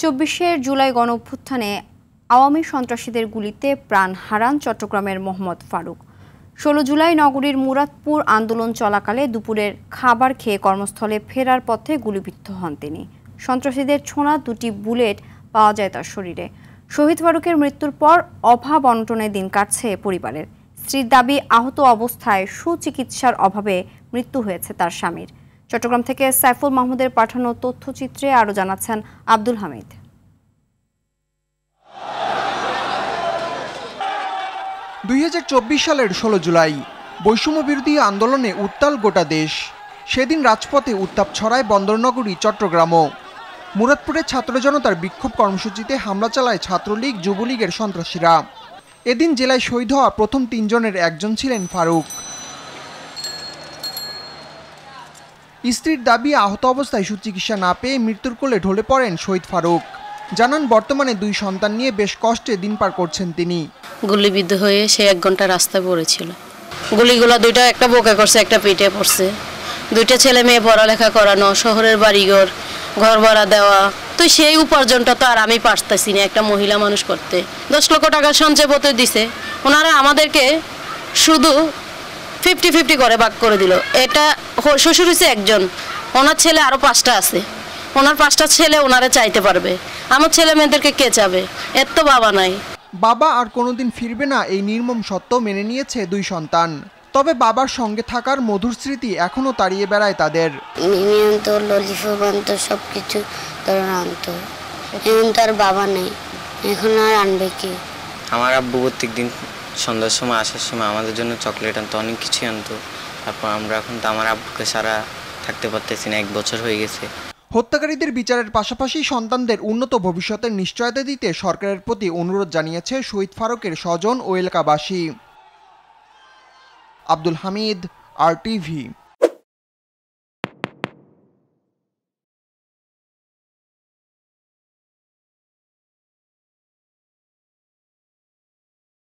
২৪ জুলাই গণঅভ্যুত্থানে আওয়ামী সন্ত্রাসীদের গুলিতে প্রাণ হারান চট্টগ্রামের মোহাম্মদ ফারুক। ১৬ জুলাই নগরীর মুরাদপুর আন্দোলন চলাকালে দুপুরের খাবার খেয়ে কর্মস্থলে ফেরার পথে গুলিবিদ্ধ হন তিনি। সন্ত্রাসীদের ছোঁড়া দুটি বুলেট পাওয়া যায় তার শরীরে। শহীদ ফারুকের মৃত্যুর পর অভাব অনটনে দিন কাটছে পরিবারের। স্ত্রীর দাবি, আহত অবস্থায় সুচিকিৎসার অভাবে মৃত্যু হয়েছে তার স্বামীর। চট্টগ্রাম থেকে সাইফুল মাহমুদের পাঠানো তথ্যচিত্রে আরও জানাচ্ছেন আব্দুল হামিদ। ২০২৪ সালের ১৬ জুলাই বৈষম্য বিরোধী আন্দোলনে উত্তাল গোটা দেশ। সেদিন রাজপথে উত্তাপ ছড়ায় বন্দরনগরী চট্টগ্রামও। মুরাদপুরে ছাত্র জনতার বিক্ষোভ কর্মসূচিতে হামলা চালায় ছাত্রলীগ যুবলীগের সন্ত্রাসীরা। এদিন জেলায় শহীদ হওয়া প্রথম ৩ জনের একজন ছিলেন ফারুক। স্ত্রীর দাবি, আহত অবস্থায় সুচিকিৎসা না পেয়ে মৃত্যুর কোলে ঢলে পড়েন শহীদ ফারুক। জানান, বর্তমানে 2 সন্তান নিয়ে বেশ কষ্টে দিন পার করছেন তিনি। গুলিবিদ্ধ হয়ে সে 1 ঘন্টা রাস্তায় পড়েছিল। গুলিগুলো দুইটা, একটা বুকে করছে, একটা পেটে পড়ছে। 2টা ছেলে মেয়ে পড়ালেখা করানো, শহরের বাড়িঘর, ঘর ভাড়া দেওয়া, তো সেই উপার্জনটা তো আর আমি পারতেছি না একটা মহিলা মানুষ করতে। 10 লক্ষ টাকা সঞ্চয় পত্র দিছে, ওনারা আমাদেরকে শুধু 50-50 করে ভাগ করে দিল। এটা শ্বশুর হচ্ছে একজন, ওনার ছেলে আরো 5টা আছে, ওনার 5টা ছেলে ওনারে চাইতে পারবে, আমার ছেলে মেয়েদেরকে কে চাবে? এর তো বাবা নাই। বাবা আর কোনোদিন ফিরবে না, এই নির্মম সত্য মেনে নিয়েছে 2 সন্তান। তবে বাবার সঙ্গে থাকার মধুর স্মৃতি এখনো তাড়িয়ে বেড়ায় তাদের। ললিপপ আনতো, সবকিছু আনতো। এখন তার বাবা নেই, এখন আর আনবে কি? আমার আব্বু প্রত্যেক দিন সন্ধ্যার সময় আসার সময় আমাদের জন্য চকলেট আনতো, অনেক কিছু আনতো। তারপর আমরা এখন তো আমার আব্বুকে ছাড়া থাকতে পারতেছি না, 1 বছর হয়ে গেছে। হত্যাকারীদের বিচারের পাশাপাশি সন্তানদের উন্নত ভবিষ্যতের নিশ্চয়তা দিতে সরকারের প্রতি অনুরোধ জানিয়েছে শহীদ ফারুকের স্বজন ও এলাকাবাসী। আব্দুল হামিদ, RTV।